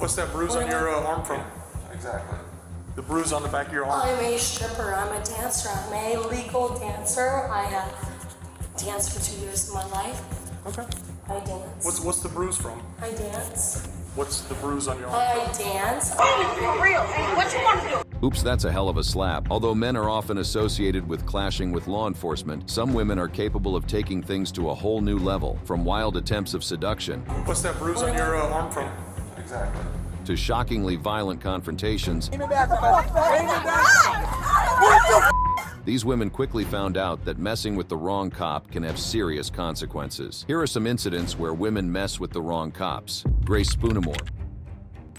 What's that bruise on your arm from? Exactly. The bruise on the back of your arm? I'm a stripper. I'm a dancer. I'm a legal dancer. I have danced for 2 years of my life. Okay. I dance. What's the bruise from? I dance. What's the bruise on your arm? I dance. For real. Hey, what you want to do? Oops, that's a hell of a slap. Although men are often associated with clashing with law enforcement, some women are capable of taking things to a whole new level, from wild attempts of seduction. What's that bruise on your arm from? Exactly. To shockingly violent confrontations. These women quickly found out that messing with the wrong cop can have serious consequences. Here are some incidents where women mess with the wrong cops. Grace Spoonamore.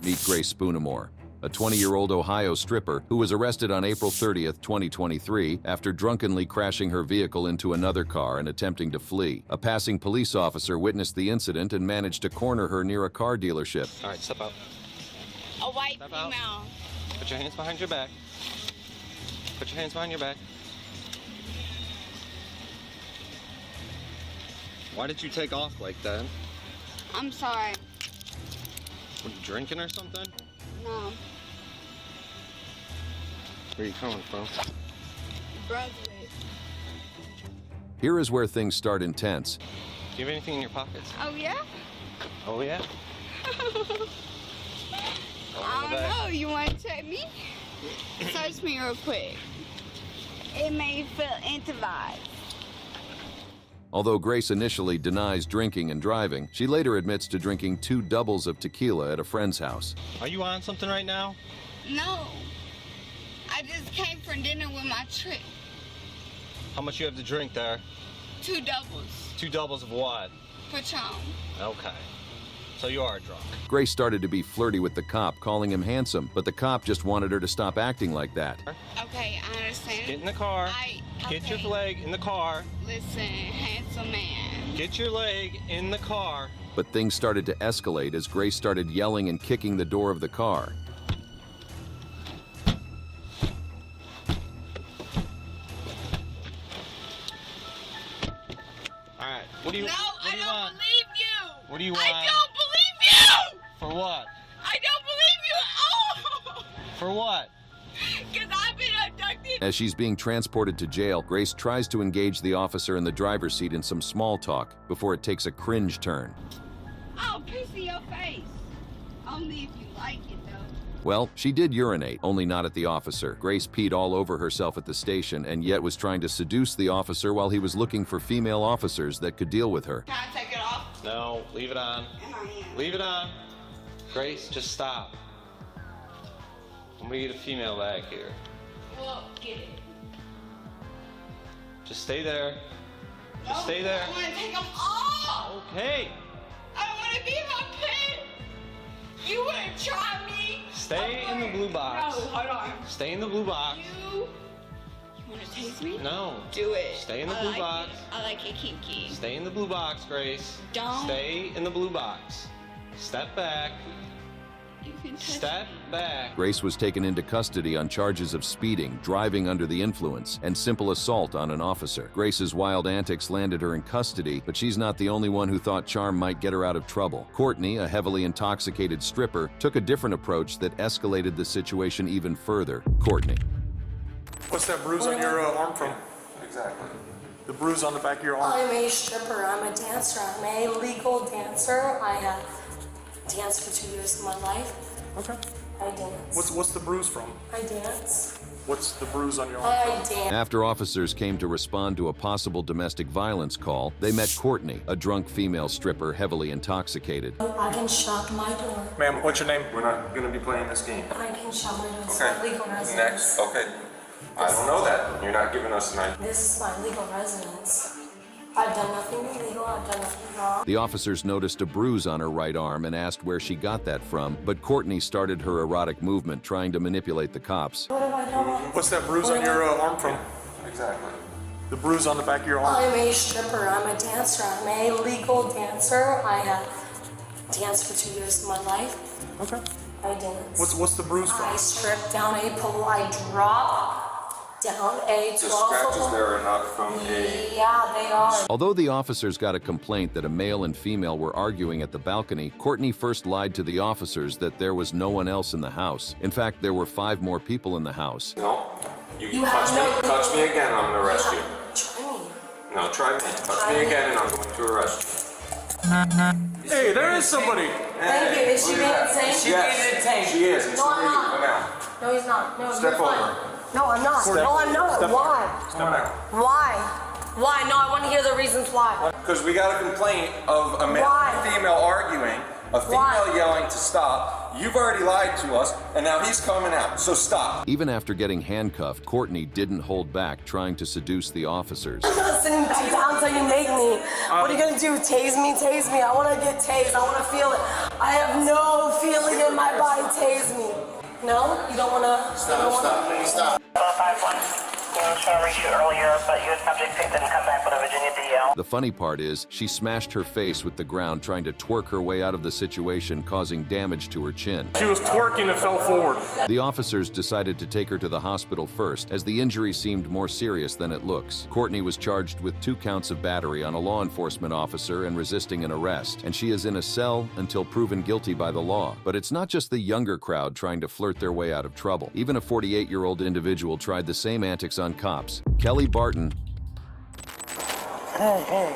Meet Grace Spoonamore, a 20-year-old Ohio stripper who was arrested on April 30th, 2023 after drunkenly crashing her vehicle into another car and attempting to flee. A passing police officer witnessed the incident and managed to corner her near a car dealership. All right, step out. A white Step female. out. Put your hands behind your back. Put your hands behind your back. Why did you take off like that? I'm sorry. Were you drinking or something? No. Where are you coming from? Brunswick. Here is where things start intense. Do you have anything in your pockets? Oh, yeah? Oh, yeah? I don't know. You want to check me? Search me real quick. It may feel intimate. Although Grace initially denies drinking and driving, she later admits to drinking 2 doubles of tequila at a friend's house. Are you on something right now? No. I just came from dinner with my trip. How much you have to drink there? 2 doubles. 2 doubles of what? Patron. Okay. So you are drunk. Grace started to be flirty with the cop, calling him handsome, but the cop just wanted her to stop acting like that. Okay, I understand. Get in the car. Get your leg in the car. Listen, handsome man. Get your leg in the car. But things started to escalate as Grace started yelling and kicking the door of the car. All right. What do you? No, what do you I don't want? believe you. What do you want? I don't believe you. For what? I don't believe you at all. For what? Because I've been abducted. As she's being transported to jail, Grace tries to engage the officer in the driver's seat in some small talk before it takes a cringe turn. I'll piss in your face. Only if you like it, though. Well, she did urinate, only not at the officer. Grace peed all over herself at the station and yet was trying to seduce the officer while he was looking for female officers that could deal with her. Can I take it off? No, leave it on. And I am. Leave it on. Grace, just stop. I'm gonna get a female back here. Well, get it. Just stay there. No, Just stay there. I want to take them off. Okay. I want to be in my pit. You want to try me? Stay in the blue box. No, hold on. Stay in the blue box. You want to taste me? No. Do it. Stay in the I blue like box. it. I like it kinky. Stay in the blue box, Grace. Don't. Stay in the blue box. Step back. You can touch Step back. Grace was taken into custody on charges of speeding, driving under the influence, and simple assault on an officer. Grace's wild antics landed her in custody, but she's not the only one who thought charm might get her out of trouble. Courtney, a heavily intoxicated stripper, took a different approach that escalated the situation even further. Courtney. What's that bruise on your arm from? Exactly. The bruise on the back of your arm? I'm a stripper. I'm a dancer. I'm a legal dancer. I have danced for 2 years of my life. Okay. I dance. What's the bruise from? I dance. What's the bruise on your arm I from? dance. After officers came to respond to a possible domestic violence call, they met Courtney, a drunk female stripper heavily intoxicated. I can shop my door. Ma'am, what's your name? We're not going to be playing this game. I can shop my door. It's Okay. my legal residence. Next. Okay. I don't know that. You're not giving us an idea. This is my legal residence. I've done nothing illegal. I've done nothing wrong. The officers noticed a bruise on her right arm and asked where she got that from, but Courtney started her erotic movement, trying to manipulate the cops. What have I done? What's that bruise on your arm from? Exactly. The bruise on the back of your arm? I'm a stripper. I'm a dancer. I'm a legal dancer. I have danced for 2 years of my life. Okay. I dance. What's the bruise I from? strip down a pole. I drop. down a 12 The scratches there are not from a... Yeah, they are. Although the officers got a complaint that a male and female were arguing at the balcony, Courtney first lied to the officers that there was no one else in the house. In fact, there were 5 more people in the house. No. You have no- touch me again, I'm going to arrest you. Try me. No, try me. Touch me again and I'm going to arrest Hey, there is somebody. you. Thank you. Is she being insane? Yes, she is. And No, so I'm are you. not. Come out. No, he's not. No, Step you're fine. over. No, I'm not. No, I'm not. Why? Step back. Why? Why? No, I want to hear the reasons why. Because we got a complaint of a male Why? and female arguing, a female Why? yelling to stop. You've already lied to us, and now he's coming out, so stop. Even after getting handcuffed, Courtney didn't hold back trying to seduce the officers. I'm not sitting down until you make me. What are you going to do? Tase me? Tase me. I want to get tased. I want to feel it. I have no feeling in my body. Tase me. No? You don't want to? Stop. 5-1. I was trying to reach you earlier, but your subject didn't come back with a Virginia DL. The funny part is, she smashed her face with the ground trying to twerk her way out of the situation, causing damage to her chin. She was twerking and fell forward. The officers decided to take her to the hospital first, as the injury seemed more serious than it looks. Courtney was charged with 2 counts of battery on a law enforcement officer and resisting an arrest, and she is in a cell until proven guilty by the law. But it's not just the younger crowd trying to flirt their way out of trouble. Even a 48-year-old individual tried the same antics on cops. Kelly Barton. Hey.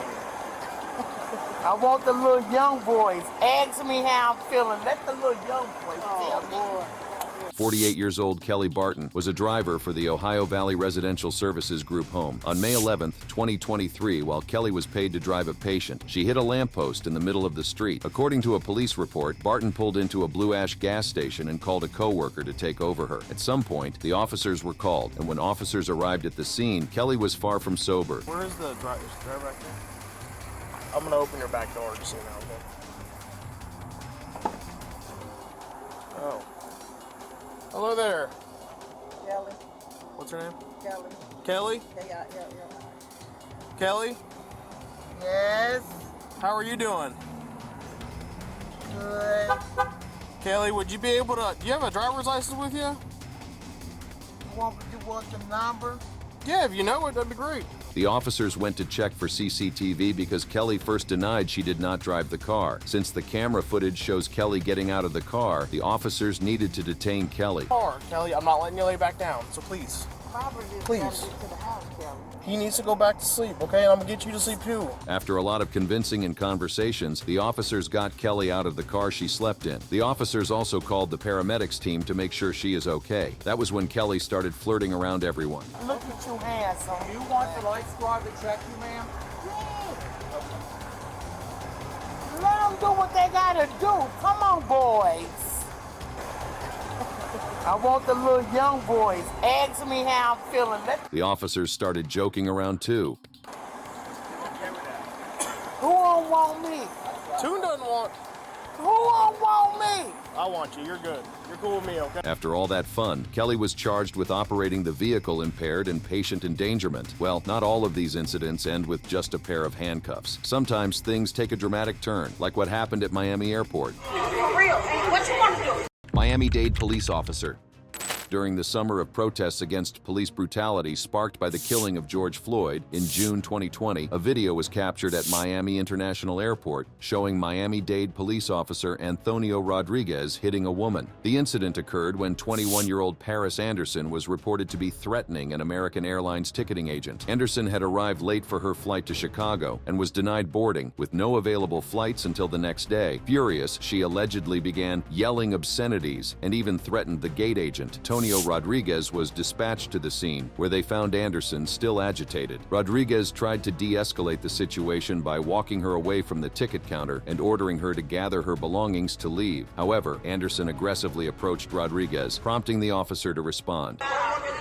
I want the little young boys. Ask me how I'm feeling. Let the little young boys tell me. 48 years old Kelly Barton was a driver for the Ohio Valley Residential Services Group home. On May 11th, 2023, while Kelly was paid to drive a patient, she hit a lamppost in the middle of the street. According to a police report, Barton pulled into a Blue Ash gas station and called a co-worker to take over her. At some point, the officers were called, and when officers arrived at the scene, Kelly was far from sober. Where is the driver back there? I'm going to open your back door just so you know, okay? Oh. Hello there. Kelly. What's her name? Kelly. Kelly? Yeah. Kelly? Yes. How are you doing? Good. Kelly, would you be able to... Do you have a driver's license with you? You want the number? Yeah, if you know it, that'd be great. The officers went to check for CCTV because Kelly first denied she did not drive the car. Since the camera footage shows Kelly getting out of the car, the officers needed to detain Kelly. Kelly, I'm not letting you lay back down, so please. Please. To the house, Kelly. He needs to go back to sleep, okay? And I'm gonna get you to sleep too. After a lot of convincing and conversations, the officers got Kelly out of the car she slept in. The officers also called the paramedics team to make sure she is okay. That was when Kelly started flirting around everyone. Look at you handsome. You want the light squad to check you, ma'am? Let them do what they gotta do. Come on, boys. I want the little young boys. Ask me how I'm feeling. The officers started joking around too. Who don't want me? Toon doesn't want... Who don't want me? I want you. You're good. You're cool with me, okay? After all that fun, Kelly was charged with operating the vehicle impaired and patient endangerment. Well, not all of these incidents end with just a pair of handcuffs. Sometimes things take a dramatic turn, like what happened at Miami Airport. For real, what you want to do? Miami-Dade police officer. During the summer of protests against police brutality sparked by the killing of George Floyd in June 2020, a video was captured at Miami International Airport showing Miami-Dade police officer Antonio Rodriguez hitting a woman. The incident occurred when 21-year-old Paris Anderson was reported to be threatening an American Airlines ticketing agent. Anderson had arrived late for her flight to Chicago and was denied boarding, with no available flights until the next day. Furious, she allegedly began yelling obscenities and even threatened the gate agent. Antonio Rodriguez was dispatched to the scene, where they found Anderson still agitated. Rodriguez tried to de-escalate the situation by walking her away from the ticket counter and ordering her to gather her belongings to leave. However, Anderson aggressively approached Rodriguez, prompting the officer to respond. I really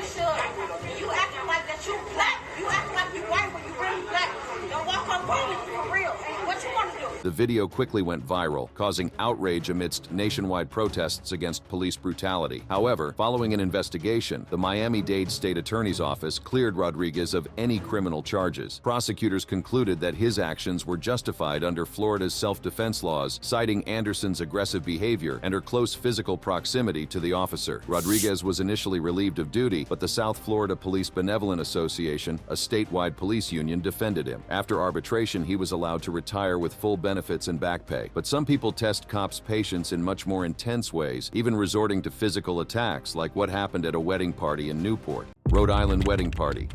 should. You acting like that you black. You acting like you white when you really black. Don't walk up on me for real. What you want to do? The video quickly went viral, causing outrage amidst nationwide protests against police brutality. However, following an investigation, the Miami-Dade State Attorney's Office cleared Rodriguez of any criminal charges. Prosecutors concluded that his actions were justified under Florida's self-defense laws, citing Anderson's aggressive behavior and her close physical proximity to the officer. Rodriguez was initially relieved of duty, but the South Florida Police Benevolent Association, a statewide police union, defended him. After arbitration, he was allowed to retire with full benefits and back pay. But some people test cops' patience in much more intense ways, even resorting to physical attacks, like what happened at a wedding party in Newport. Rhode Island wedding party.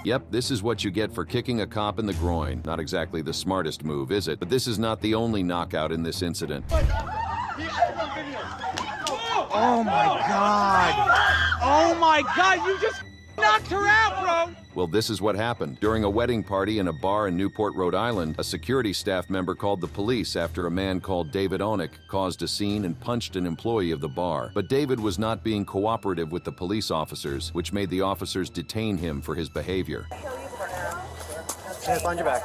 Yep, this is what you get for kicking a cop in the groin. Not exactly the smartest move, is it? But this is not the only knockout in this incident. Oh my God! Oh my God, you just knocked her out, bro! Well, this is what happened. During a wedding party in a bar in Newport, Rhode Island, a security staff member called the police after a man called David Onick caused a scene and punched an employee of the bar. But David was not being cooperative with the police officers, which made the officers detain him for his behavior. Hands behind your back.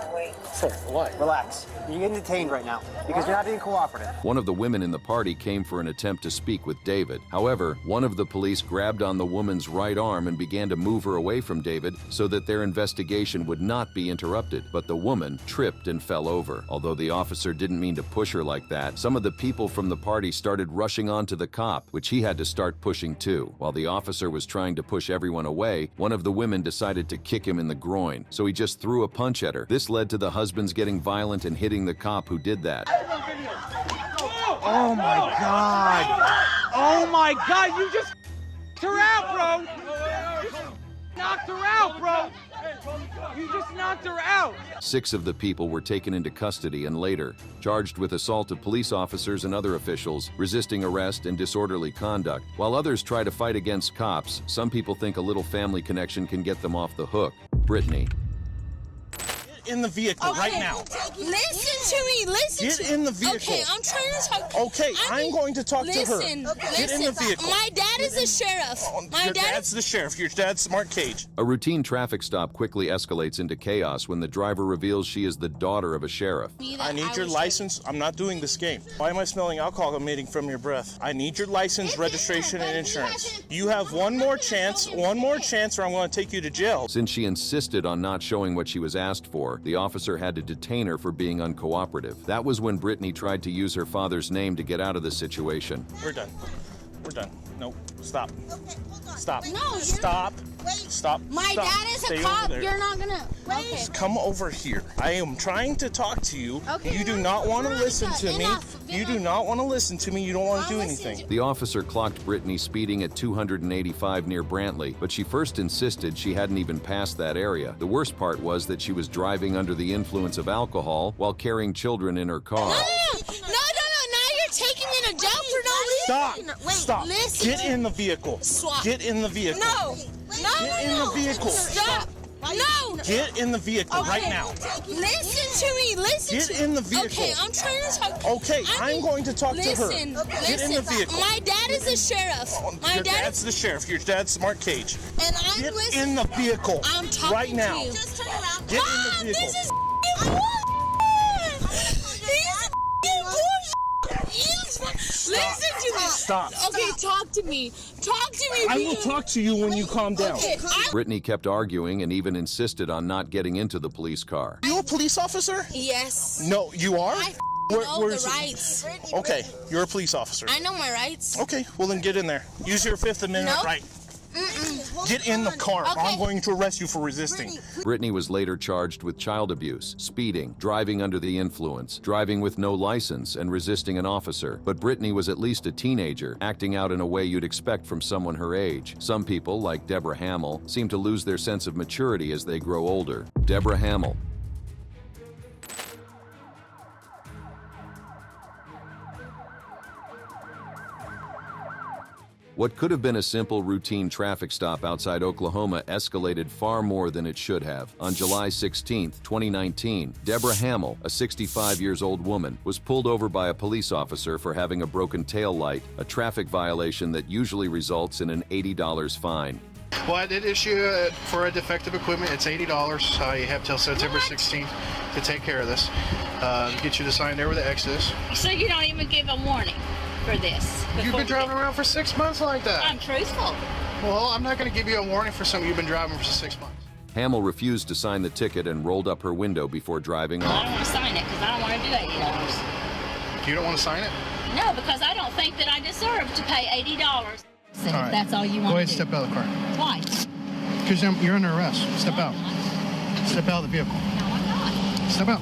Sit. What? Relax. You're getting detained right now because you're not being cooperative. One of the women in the party came for an attempt to speak with David. However, one of the police grabbed on the woman's right arm and began to move her away from David so that their investigation would not be interrupted. But the woman tripped and fell over. Although the officer didn't mean to push her like that, some of the people from the party started rushing onto the cop, which he had to start pushing too. While the officer was trying to push everyone away, one of the women decided to kick him in the groin, so he just threw a punch at her. This led to the husbands getting violent and hitting the cop who did that. Oh my God! Oh my God, you just knocked her out, bro! You just knocked her out, bro! You just knocked her out! 6 of the people were taken into custody and later charged with assault of police officers and other officials, resisting arrest, and disorderly conduct. While others try to fight against cops, some people think a little family connection can get them off the hook. Britney. In the vehicle right now. Listen to me. Listen. Get in the vehicle. Okay, I'm trying to talk. Okay, I'm going to talk to her. Get in the vehicle. My dad is the sheriff. Your dad's the sheriff. Your dad's Mark Cage. A routine traffic stop quickly escalates into chaos when the driver reveals she is the daughter of a sheriff. I need your license. I'm not doing this game. Why am I smelling alcohol emanating from your breath? I need your license, registration, and insurance. You have one more chance, or I'm going to take you to jail. Since she insisted on not showing what she was asked for, the officer had to detain her for being uncooperative. That was when Britney tried to use her father's name to get out of the situation. We're done. We're done. No, stop. Stop. No, stop. Stop. My dad is a cop. You're not gonna. Okay. Come over here. I am trying to talk to you. Okay, you do not want to listen to me. You do not want to listen to me. You don't want to do anything. The officer clocked Britney speeding at 285 near Brantley, but she first insisted she hadn't even passed that area. The worst part was that she was driving under the influence of alcohol while carrying children in her car. No. Now you're taking me to jail for no reason. Stop. Stop. Listen. Get in the vehicle. Swap. Get in the vehicle. No. Get in the vehicle. Stop. No. Get in the vehicle right now. Listen to me. Listen. Get in the vehicle. Okay, I'm trying to talk. Okay, I'm going to talk to her. Get in the vehicle. My dad is the sheriff. Your dad's the sheriff. Your dad's Mark Cage. And I'm Get listening. in the vehicle. I'm talking right now. to you. Just turn around. Get in the vehicle. This is Listen to me. Stop. Okay, talk to me. Talk to me. I will talk to you when you calm down. Okay. Britney kept arguing and even insisted on not getting into the police car. Are you a police officer? Yes. No, you are? I know the rights. Okay, you're a police officer. I know my rights. Okay, well then get in there. Use your Fifth Amendment right. Get in the car. Okay. I'm going to arrest you for resisting. Britney was later charged with child abuse, speeding, driving under the influence, driving with no license, and resisting an officer. But Britney was at least a teenager, acting out in a way you'd expect from someone her age. Some people, like Deborah Hamill, seem to lose their sense of maturity as they grow older. Deborah Hamill. What could have been a simple routine traffic stop outside Oklahoma escalated far more than it should have. On July 16, 2019, Deborah Hamill, a 65-year-old woman, was pulled over by a police officer for having a broken tail light, a traffic violation that usually results in an $80 fine. Well, I did issue for a defective equipment. It's $80. You have till September 16th to take care of this. Get you to sign there where the X is. So you don't even give a warning for this? You've been driving around for 6 months like that. I'm truthful. Well, I'm not going to give you a warning for something you've been driving for 6 months. Hamill refused to sign the ticket and rolled up her window before driving I off. don't want to sign it because I don't want to do $80. You don't want to sign it? No, because I don't think that I deserve to pay $80. So All right. That's all you Go want ahead, to do. step out of the car. Why? Because you're under arrest. Step out. Step out of the vehicle. No, I'm not. Step out.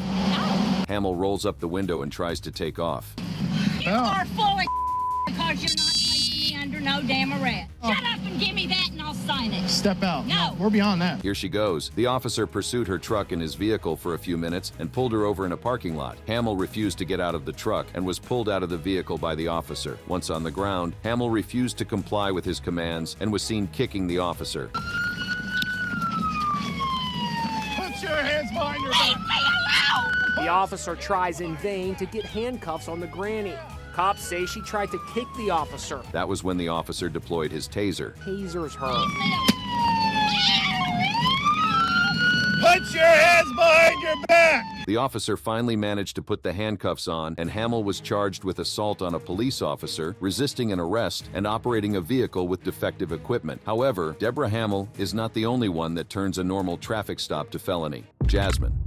Hamill rolls up the window and tries to take off. You are full of because you're not placing me under no damn arrest. Shut up and give me that and I'll sign it. Step out. No. We're beyond that. Here she goes. The officer pursued her truck in his vehicle for a few minutes and pulled her over in a parking lot. Hamill refused to get out of the truck and was pulled out of the vehicle by the officer. Once on the ground, Hamill refused to comply with his commands and was seen kicking the officer. Put your hands behind your back. The officer tries in vain to get handcuffs on the granny. Cops say she tried to kick the officer. That was when the officer deployed his taser. Tasers her. Put your hands behind your back. The officer finally managed to put the handcuffs on, and Hamill was charged with assault on a police officer, resisting an arrest, and operating a vehicle with defective equipment. However, Deborah Hamill is not the only one that turns a normal traffic stop to felony. Jasmine.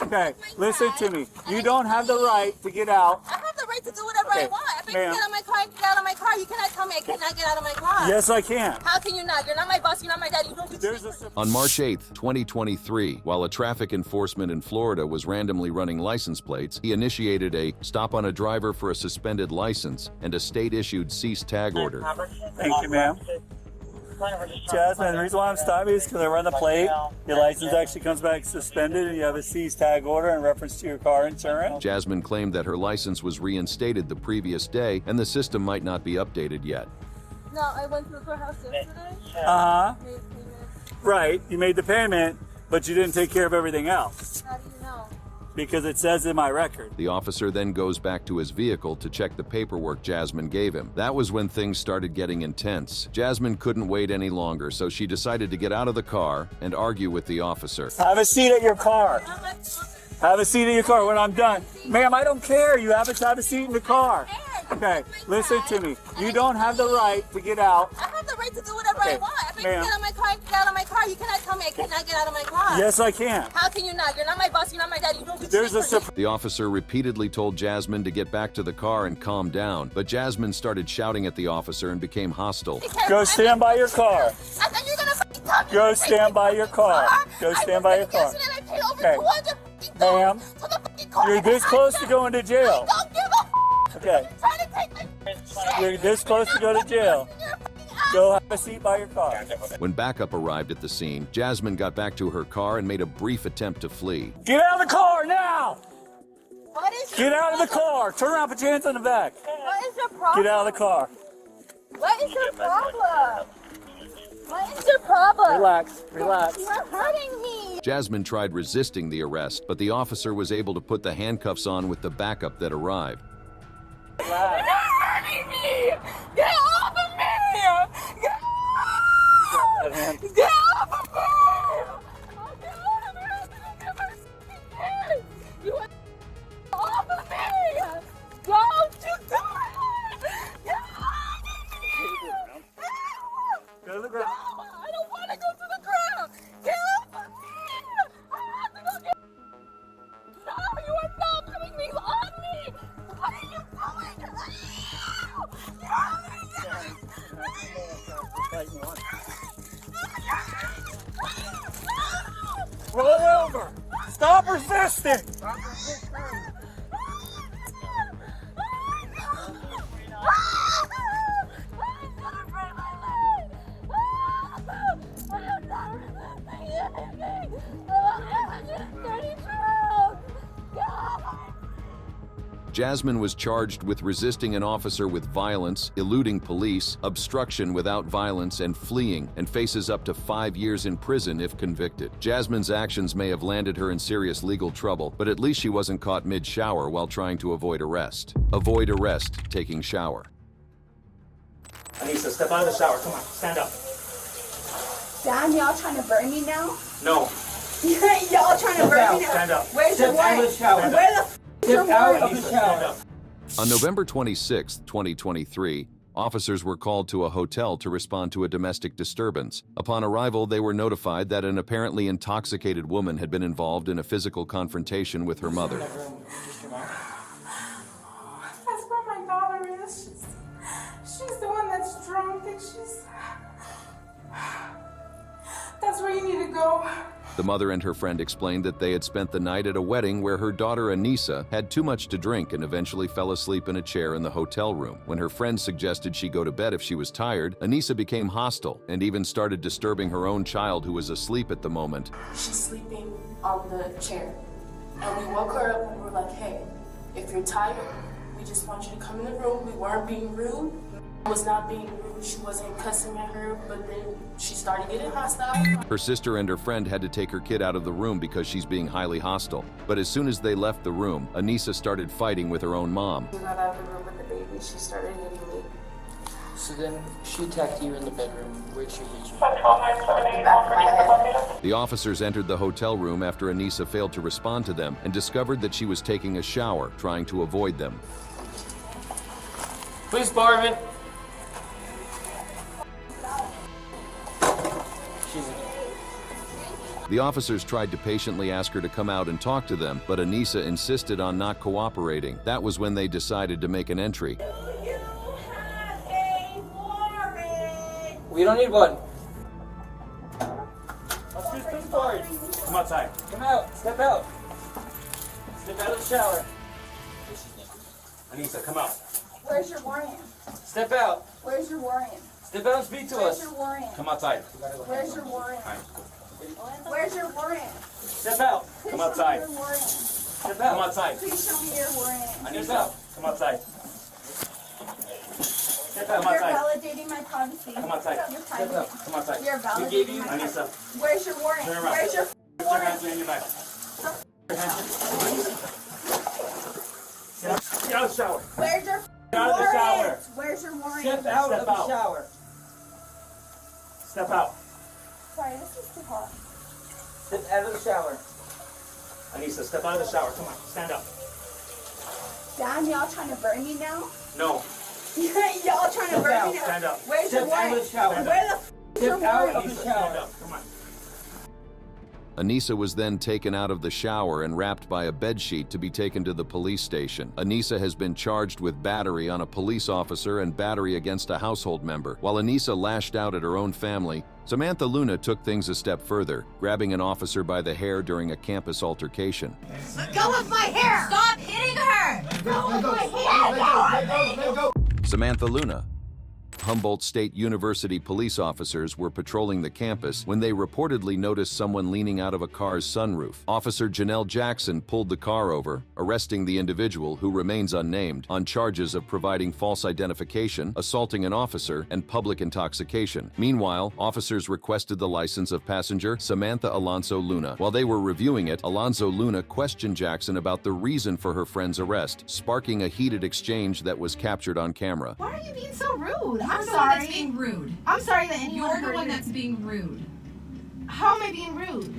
Okay, listen to me. You don't have the right to get out. I have the right to do whatever I want. If I can get out of my car, I can get out of my car. You cannot tell me I cannot get out of my car. Yes, I can. How can you not? You're not my boss. You're not my daddy. You don't get On March 8th, 2023, while a traffic enforcement in Florida was randomly running license plates, he initiated a stop on a driver for a suspended license and a state-issued cease tag order. Thank you, ma'am. Jasmine, the reason why I'm stopping is because I run the plate. Your license actually comes back suspended and you have a cease tag order in reference to your car insurance. Jasmine claimed that her license was reinstated the previous day and the system might not be updated yet. No, I went to the courthouse yesterday. Uh-huh. Right, you made the payment, but you didn't take care of everything else. How do you know? Because it says in my record. The officer then goes back to his vehicle to check the paperwork Jasmine gave him. That was when things started getting intense. Jasmine couldn't wait any longer, so she decided to get out of the car and argue with the officer. Have a seat at your car. Have a seat in your car when I'm done. Ma'am, I don't care. You have a seat in the car. Okay, listen to me. You don't have the right to get out. I have the right to do whatever I want. If I can get out of my car, I can get out of my car. You cannot tell me I cannot get out of my car. Yes, I can. How can you not? You're not my boss. You're not my daddy. You don't get The officer repeatedly told Jasmine to get back to the car and calm down, but Jasmine started shouting at the officer and became hostile. Go stand by your car. I thought you were gonna talk Go stand by your car. Go stand by your car. Okay. Ma'am, you're this close to going to jail. Okay. You're this close to go to jail. Go have a seat by your car. When backup arrived at the scene, Jasmine got back to her car and made a brief attempt to flee. Get out of the car now! What is Get out of the car! Turn around, put your hands on the back. What is your problem? Get out of the car. What is your problem? What is your problem? Relax, relax. You are hurting me. Jasmine tried resisting the arrest, but the officer was able to put the handcuffs on with the backup that arrived. You're hurting me. Get off of me. Get off. Get off of me. Get off of me. Don't you do it. Get off of me. Go to the ground. No, I don't want to go to the ground. Get off of me. I have to go get. No, you are not putting these on me. What are you doing? Roll over. Stop resisting. Jasmine was charged with resisting an officer with violence, eluding police, obstruction without violence, and fleeing, and faces up to 5 years in prison if convicted. Jasmine's actions may have landed her in serious legal trouble, but at least she wasn't caught mid-shower while trying to avoid arrest. Avoid arrest, taking shower. Anissa, step out of the shower. Come on, stand up. Damn, y'all trying to burn me now? No. Y'all trying to burn me now? Stand up. Where's your warrant? Where the f is your warrant? Stand up. On November 26, 2023, officers were called to a hotel to respond to a domestic disturbance. Upon arrival, they were notified that an apparently intoxicated woman had been involved in a physical confrontation with her mother. That's where my daughter is. She's the one that's drunk and that's where you need to go. The mother and her friend explained that they had spent the night at a wedding where her daughter Anissa had too much to drink and eventually fell asleep in a chair in the hotel room. When her friend suggested she go to bed if she was tired, Anissa became hostile and even started disturbing her own child who was asleep at the moment. She's sleeping on the chair. And we woke her up and we were like, hey, if you're tired, we just want you to come in the room. We weren't being rude. Was not being rude. She wasn't cussing at her, but then she started getting hostile. Her sister and her friend had to take her kid out of the room because she's being highly hostile. But as soon as they left the room, Anissa started fighting with her own mom. We got out of the room with the baby. She started hitting me. So then she attacked you in the bedroom. Where'd she hit you? Back of my head. The officers entered the hotel room after Anissa failed to respond to them and discovered that she was taking a shower, trying to avoid them. Please, Barton. The officers tried to patiently ask her to come out and talk to them, but Anissa insisted on not cooperating. That was when they decided to make an entry. We don't need one. Let's do this part. Come outside. Come out. Step out. Step out of the shower. Anissa, come out. Where's your warrant? Step out. Where's your warrant? Step out and speak to Where's us. your warrant? Come outside. Where's your warrant? Where's your warrant? Step out. Please Come show me outside. your warrant. Step Come out. outside. Please show me your warrant. Anissa, come outside. Step out. Come You're outside. validating my privacy. Come outside. You're Step private. out. Come outside. You're We gave you validating my Anissa. privacy. Where's your warrant? Turn around. Where's your Put your hands behind your back. Get out of the shower. Where's your Get out of the shower. warrant? Where's your warrant? Step out Step of the out. shower. Step out. Sorry, this is too hot. Step out of the shower. Anissa, step out of the shower. Come on, stand up. Damn, y'all trying to burn me now? No. Y'all trying to burn me now? Stand up. Where's your Step out warrant? of the shower. Where the f is your Step out warrant? of the Stand shower. up. Come on. Anissa was then taken out of the shower and wrapped by a bedsheet to be taken to the police station. Anissa has been charged with battery on a police officer and battery against a household member. While Anissa lashed out at her own family, Samantha Luna took things a step further, grabbing an officer by the hair during a campus altercation. Let go of my hair! Stop hitting her! Let go of my hair! Let go! Samantha Luna. Humboldt State University police officers were patrolling the campus when they reportedly noticed someone leaning out of a car's sunroof. Officer Janelle Jackson pulled the car over, arresting the individual, who remains unnamed, on charges of providing false identification, assaulting an officer, and public intoxication. Meanwhile, officers requested the license of passenger Samantha Alonso Luna. While they were reviewing it, Alonso Luna questioned Jackson about the reason for her friend's arrest, sparking a heated exchange that was captured on camera. Why are you being so rude? I'm I'm the one sorry. that's being rude. I'm sorry that anyone You're the heard one you. that's being rude. How am I being rude?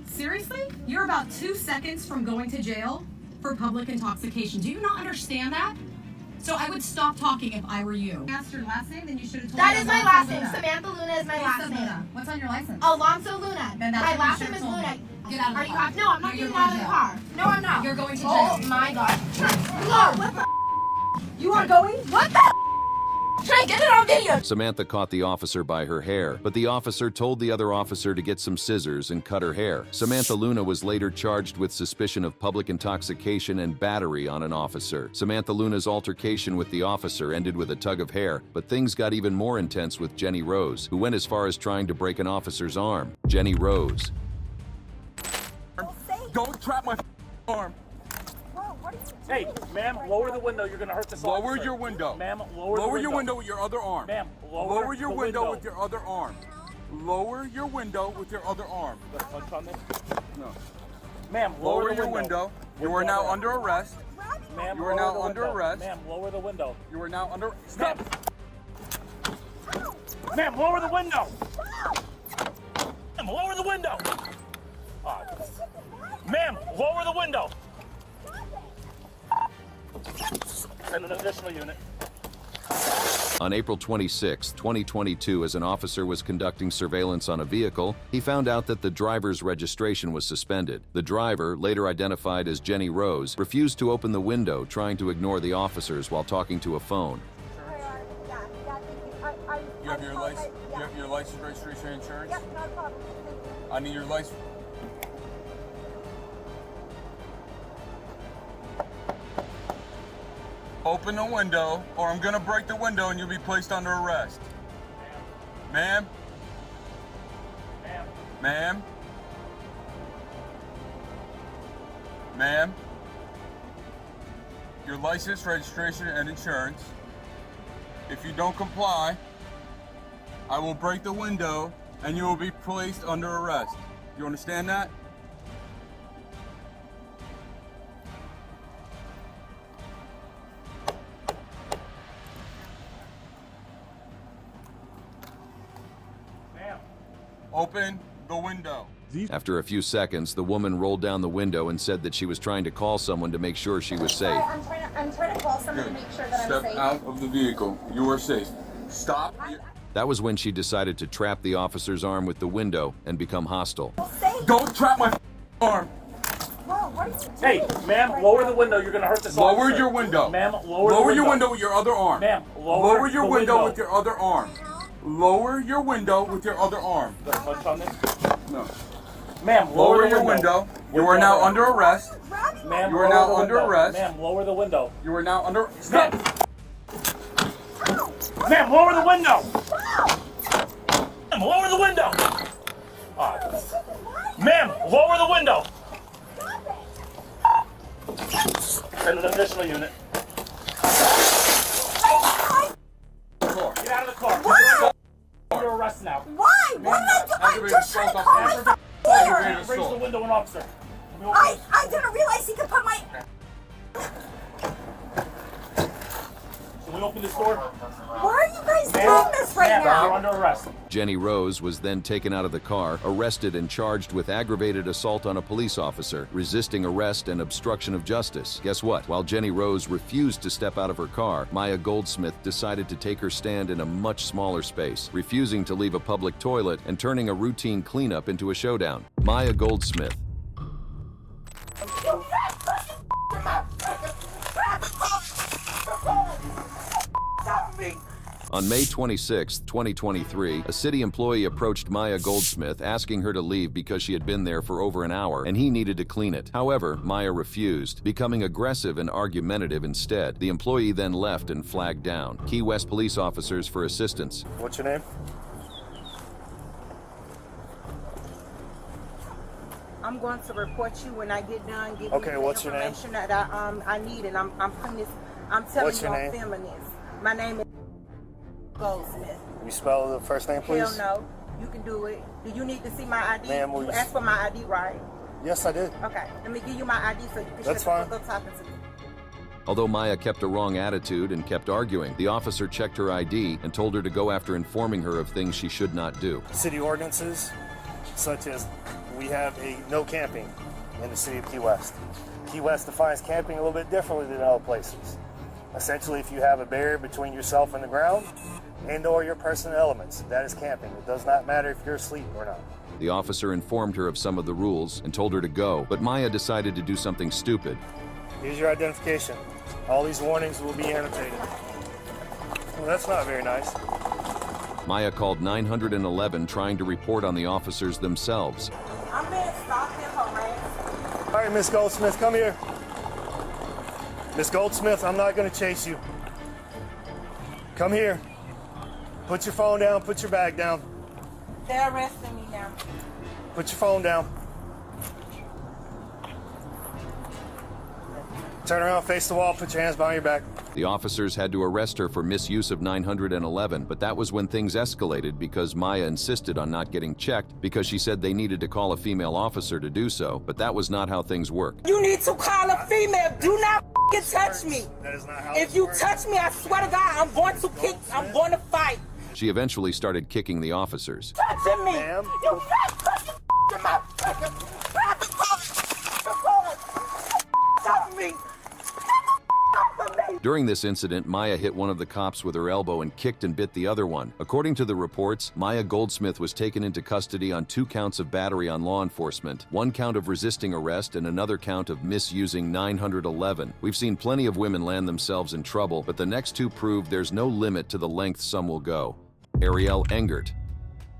Seriously? You're about 2 seconds from going to jail for public intoxication. Do you not understand that? So I would stop talking if I were you. Asked your last name, then you should have told me. That is my Alonso last name. Luna. Samantha Luna is my Okay, last Luna. name. What's on your license? Alonso Luna. Then that's My what last you name is should have Luna. told me. Get out of the Are you car. No, I'm not You're getting going out of to the jail. car. No, I'm not. You're going to jail. Oh my god. No, what the You are going? What the Try and get it on video. Samantha caught the officer by her hair, but the officer told the other officer to get some scissors and cut her hair. Samantha Luna was later charged with suspicion of public intoxication and battery on an officer. Samantha Luna's altercation with the officer ended with a tug of hair, but things got even more intense with Jenny Rose, who went as far as trying to break an officer's arm. Jenny Rose. Don't trap my arm. Hey, ma'am, lower the window. You're going to hurt this officer. Lower your window. Ma'am, lower your window with your other arm. Ma'am, lower your window with your other arm. Lower your window with your other arm. Let's touch on this. No. Ma'am, Lower your window. You are now under arrest. Ma'am, You are now under window. arrest. Ma'am, lower the window. You are now under. Stop. Ma'am, lower the window. Ma'am, lower the window. Ma'am, lower the window. And an additional unit. On April 26, 2022, as an officer was conducting surveillance on a vehicle, he found out that the driver's registration was suspended. The driver, later identified as Jenny Rose, refused to open the window, trying to ignore the officers while talking to a phone. You have your license? You have your license, registration, and insurance? Yep, no problem. I need your license. Open the window, or I'm gonna break the window and you'll be placed under arrest. Ma'am? Ma'am? Ma'am? Your license, registration, and insurance. If you don't comply, I will break the window and you will be placed under arrest. You understand that? Open the window. After a few seconds, the woman rolled down the window and said that she was trying to call someone to make sure she was safe. I'm trying to call someone to make sure that I'm safe. Step out of the vehicle. You are safe. Stop. That was when she decided to trap the officer's arm with the window and become hostile. Don't trap my arm. Whoa, what are you doing? Hey, ma'am, lower the window. You're going to hurt this officer. Lower your window. Ma'am, lower your window with your other arm. Ma'am, lower your window with your other arm. Lower your window with your other arm. Touch on this? No. Ma'am, lower your window. You are now under arrest. Ma'am, you are now under arrest. Ma'am, lower the window. You are now under. Stop. Ma'am, lower the window. Ma'am, lower the window. Ma'am, lower the window. And an additional unit. Get out of the car. Why? You're arrested now. Why? What did I do? I just tried to call my father. Raise the window, an officer. I didn't realize he could put my... Can we open this door? Why are you guys doing this right now? You're under arrest. Jenny Rose was then taken out of the car, arrested and charged with aggravated assault on a police officer, resisting arrest and obstruction of justice. Guess what? While Jenny Rose refused to step out of her car, Maya Goldsmith decided to take her stand in a much smaller space, refusing to leave a public toilet and turning a routine cleanup into a showdown. Maya Goldsmith. On May 26, 2023, a city employee approached Maya Goldsmith asking her to leave because she had been there for over an hour and he needed to clean it. However, Maya refused, becoming aggressive and argumentative instead. The employee then left and flagged down Key West police officers for assistance. What's your name? I'm going to report you when I get done. Give okay, you the what's your name? information that I need, and I'm putting this. I'm telling what's you your I'm name? filming this. My name is Goldsmith. You spell the first name, please? Hell no. You can do it. Do you need to see my ID? Ma'am, you asked for my ID, right? Yes, I did. Okay. Let me give you my ID so you can That's fine. go talking to me. Although Maya kept a wrong attitude and kept arguing, the officer checked her ID and told her to go after informing her of things she should not do. City ordinances, such as we have a no camping in the city of Key West. Key West defines camping a little bit differently than other places. Essentially, if you have a barrier between yourself and the ground and or your personal elements, that is camping. It does not matter if you're asleep or not. The officer informed her of some of the rules and told her to go, but Maya decided to do something stupid. Here's your identification. All these warnings will be annotated. Well, that's not very nice. Maya called 911 trying to report on the officers themselves. I'm being stalked and harassed. All right, Miss Goldsmith, come here. Miss Goldsmith, I'm not going to chase you. Come here. Put your phone down. Put your bag down. They're arresting me now. Put your phone down. Turn around, face the wall, put your hands behind your back. The officers had to arrest her for misuse of 911, but that was when things escalated because Maya insisted on not getting checked because she said they needed to call a female officer to do so, but that was not how things work. You need to call a female. Do not touch me. That is not how if you touch me, I swear to God, I'm going to kick, I'm going to fight. She eventually started kicking the officers. Touching me. You fat pussy. Get my fucking off me! During this incident, Maya hit one of the cops with her elbow and kicked and bit the other one. According to the reports, Maya Goldsmith was taken into custody on 2 counts of battery on law enforcement, 1 count of resisting arrest, and another count of misusing 911. We've seen plenty of women land themselves in trouble, but the next 2 prove there's no limit to the length some will go. Ariel Engert,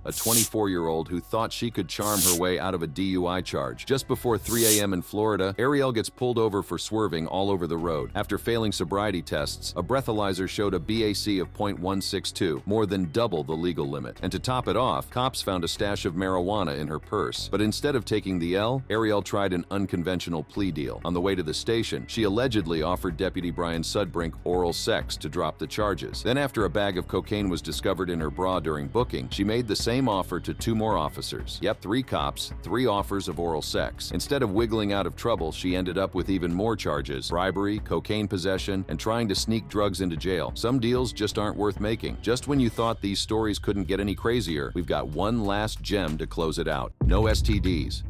a 24-year-old who thought she could charm her way out of a DUI charge. Just before 3 a.m. in Florida, Ariel gets pulled over for swerving all over the road. After failing sobriety tests, a breathalyzer showed a BAC of .162, more than double the legal limit. And to top it off, cops found a stash of marijuana in her purse. But instead of taking the L, Ariel tried an unconventional plea deal. On the way to the station, she allegedly offered Deputy Brian Sudbrink oral sex to drop the charges. Then after a bag of cocaine was discovered in her bra during booking, she made the same offer to 2 more officers. Yep, 3 cops, 3 offers of oral sex. Instead of wiggling out of trouble, she ended up with even more charges: bribery, cocaine possession, and trying to sneak drugs into jail. Some deals just aren't worth making. Just when you thought these stories couldn't get any crazier, we've got one last gem to close it out. No STDs.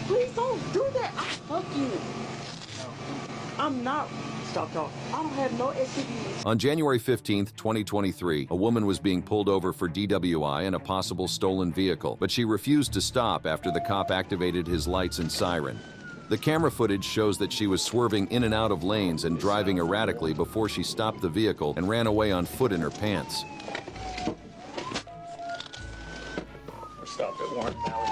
Please don't do that. I fuck you. I'm not. Stop talking. I don't have no STDs. On January 15th, 2023, a woman was being pulled over for DWI and a possible stolen vehicle, but she refused to stop after the cop activated his lights and siren. The camera footage shows that she was swerving in and out of lanes and driving erratically before she stopped the vehicle and ran away on foot in her pants. We're stopped at Warren Valley.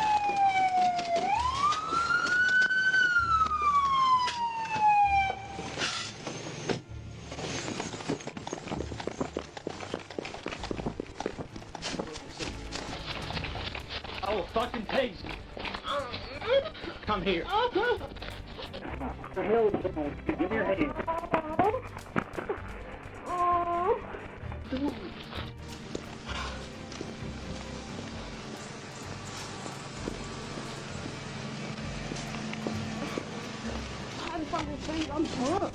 I will fucking tase you. Come here. What the hell is going on? Give me your hand. I'm drunk.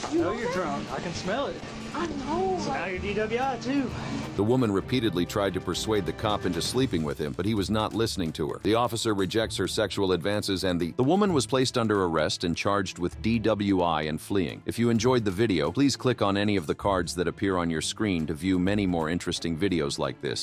I know you're drunk. I can smell it. I know. So now you're DWI too. The woman repeatedly tried to persuade the cop into sleeping with him, but he was not listening to her. The officer rejects her sexual advances, and the woman was placed under arrest and charged with DWI and fleeing. If you enjoyed the video, please click on any of the cards that appear on your screen to view many more interesting videos like this.